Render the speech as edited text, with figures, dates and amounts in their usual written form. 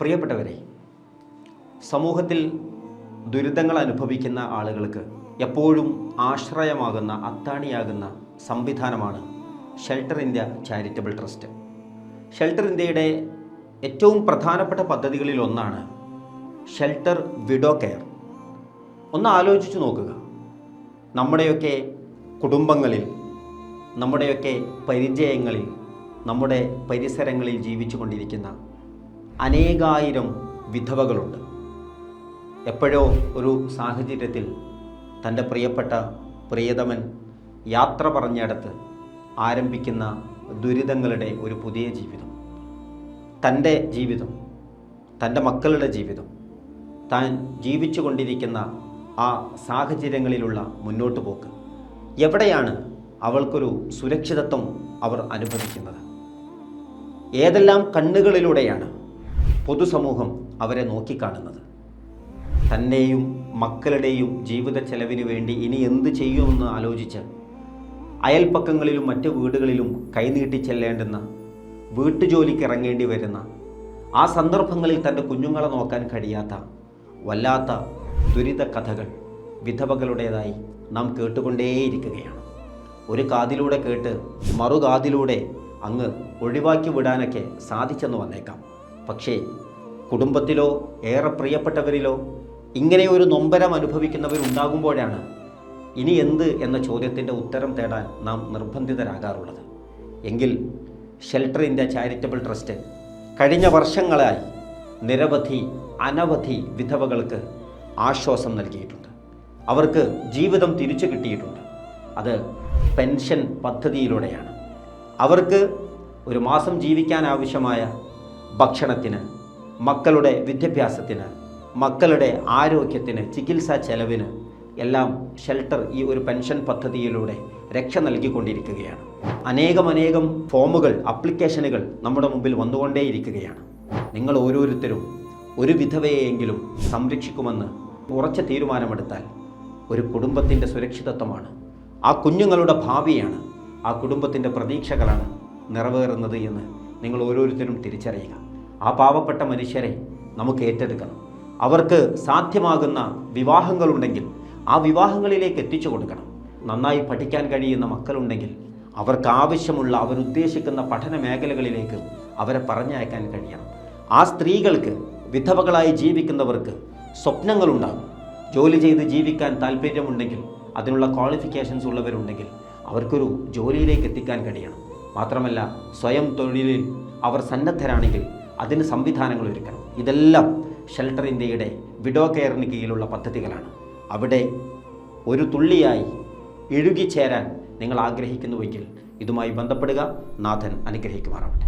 പ്രിയപ്പെട്ടവരെ, സമൂഹത്തിൽ ദുരിതങ്ങൾ അനുഭവിക്കുന്ന ആളുകൾക്ക് എപ്പോഴും ആശ്രയമാകുന്ന അത്താണിയാകുന്ന സംവിധാനമാണ് shelter India charitable trust. Shelter ഇന്ത്യയുടെ ഏറ്റവും പ്രധാനപ്പെട്ട പദ്ധതികളിൽ ഒന്നാണ് ഷെൽട്ടർ വിഡോ കെയർ. ഒന്ന് ആലോചിച്ച് നോക്കുക, നമ്മുടെയൊക്കെ കുടുംബങ്ങളിൽ, നമ്മുടെയൊക്കെ പരിചയങ്ങളിൽ, നമ്മുടെ പരിസരങ്ങളിൽ ജീവിച്ചു കൊണ്ടിരിക്കുന്ന അനേകായിരം വിധവകളുണ്ട്. എപ്പോഴോ ഒരു സാഹചര്യത്തിൽ തൻ്റെ പ്രിയപ്പെട്ട പ്രിയതമൻ യാത്ര പറഞ്ഞിടത്ത് ആരംഭിക്കുന്ന ദുരിതങ്ങളുടെ ഒരു പുതിയ ജീവിതം, തൻ്റെ ജീവിതം, തൻ്റെ മക്കളുടെ ജീവിതം, താൻ ജീവിച്ചു കൊണ്ടിരിക്കുന്ന ആ സാഹചര്യങ്ങളിലുള്ള മുന്നോട്ട് പോക്ക്, എവിടെയാണ് അവൾക്കൊരു സുരക്ഷിതത്വം അവർ അനുഭവിക്കുന്നത്? ഏതെല്ലാം കണ്ണുകളിലൂടെയാണ് പൊതുസമൂഹം അവരെ നോക്കിക്കാണുന്നത്? തന്നെയും മക്കളുടെയും ജീവിത ചെലവിന് വേണ്ടി ഇനി എന്ത് ചെയ്യുമെന്ന് ആലോചിച്ച് അയൽപ്പക്കങ്ങളിലും മറ്റ് വീടുകളിലും കൈനീട്ടി ചെല്ലേണ്ടുന്ന, വീട്ടുജോലിക്ക് ഇറങ്ങേണ്ടി വരുന്ന, ആ സന്ദർഭങ്ങളിൽ തൻ്റെ കുഞ്ഞുങ്ങളെ നോക്കാൻ കഴിയാത്ത വല്ലാത്ത ദുരിത കഥകൾ വിധവകളുടേതായി നാം കേട്ടുകൊണ്ടേയിരിക്കുകയാണ്. ഒരു കാതിലൂടെ കേട്ട് മറുകാതിലൂടെ അങ്ങ് ഒഴിവാക്കി വിടാനൊക്കെ സാധിച്ചെന്ന് വന്നേക്കാം. പക്ഷേ കുടുംബത്തിലോ ഏറെ പ്രിയപ്പെട്ടവരിലോ ഇങ്ങനെ ഒരു നൊമ്പരം അനുഭവിക്കുന്നവരുണ്ടാകുമ്പോഴാണ് ഇനി എന്ത് എന്ന ചോദ്യത്തിൻ്റെ ഉത്തരം തേടാൻ നാം നിർബന്ധിതരാകാറുള്ളത്. എങ്കിൽ ഷെൽട്ടർ ഇന്ത്യ ചാരിറ്റബിൾ ട്രസ്റ്റ് കഴിഞ്ഞ വർഷങ്ങളായി അനവധി വിധവകൾക്ക് ആശ്വാസം നൽകിയിട്ടുണ്ട്. അവർക്ക് ജീവിതം തിരിച്ചു കിട്ടിയിട്ടുണ്ട്. അത് പെൻഷൻ പദ്ധതിയിലൂടെയാണ്. അവർക്ക് ഒരു മാസം ജീവിക്കാൻ ആവശ്യമായ ഭക്ഷണത്തിന്, മക്കളുടെ വിദ്യാഭ്യാസത്തിന്, മക്കളുടെ ആരോഗ്യത്തിന്, ചികിത്സാ ചെലവിന് എല്ലാം ഷെൽട്ടർ ഈ ഒരു പെൻഷൻ പദ്ധതിയിലൂടെ രക്ഷ നൽകിക്കൊണ്ടിരിക്കുകയാണ്. അനേകം ഫോമുകൾ, അപ്ലിക്കേഷനുകൾ നമ്മുടെ മുമ്പിൽ വന്നുകൊണ്ടേയിരിക്കുകയാണ്. നിങ്ങൾ ഓരോരുത്തരും ഒരു വിധവയെയെങ്കിലും സംരക്ഷിക്കുമെന്ന് ഉറച്ച തീരുമാനമെടുത്താൽ ഒരു കുടുംബത്തിൻ്റെ സുരക്ഷിതത്വമാണ്, ആ കുഞ്ഞുങ്ങളുടെ ഭാവിയാണ്, ആ കുടുംബത്തിൻ്റെ പ്രതീക്ഷകളാണ് നിറവേറുന്നത് എന്ന് നിങ്ങൾ ഓരോരുത്തരും തിരിച്ചറിയുക. ആ പാവപ്പെട്ട മനുഷ്യരെ നമുക്ക് ഏറ്റെടുക്കണം. അവർക്ക് സാധ്യമാകുന്ന വിവാഹങ്ങളുണ്ടെങ്കിൽ ആ വിവാഹങ്ങളിലേക്ക് എത്തിച്ചു കൊടുക്കണം. നന്നായി പഠിക്കാൻ കഴിയുന്ന മക്കളുണ്ടെങ്കിൽ അവർക്ക് ആവശ്യമുള്ള, അവരുദ്ദേശിക്കുന്ന പഠന മേഖലകളിലേക്ക് അവരെ പറഞ്ഞയക്കാൻ കഴിയണം. ആ സ്ത്രീകൾക്ക്, വിധവകളായി ജീവിക്കുന്നവർക്ക് സ്വപ്നങ്ങളുണ്ടാകും. ജോലി ചെയ്ത് ജീവിക്കാൻ താല്പര്യമുണ്ടെങ്കിൽ, അതിനുള്ള ക്വാളിഫിക്കേഷൻസ് ഉള്ളവരുണ്ടെങ്കിൽ അവർക്കൊരു ജോലിയിലേക്ക് എത്തിക്കാൻ കഴിയണം. മാത്രമല്ല, സ്വയം തൊഴിലിൽ അവർ സന്നദ്ധരാണെങ്കിൽ അതിന് സംവിധാനങ്ങൾ ഒരുക്കണം. ഇതെല്ലാം ഷെൽട്ടർ ഇന്ത്യയുടെ വിഡോ കെയറിന് കീഴിലുള്ള പദ്ധതികളാണ്. അവിടെ ഒരു തുള്ളിയായി ഇഴുകിച്ചേരാൻ നിങ്ങൾ ആഗ്രഹിക്കുന്നുവെങ്കിൽ ഇതുമായി ബന്ധപ്പെടുക. നാഥൻ അനുഗ്രഹിക്കുമാറാവട്ടെ.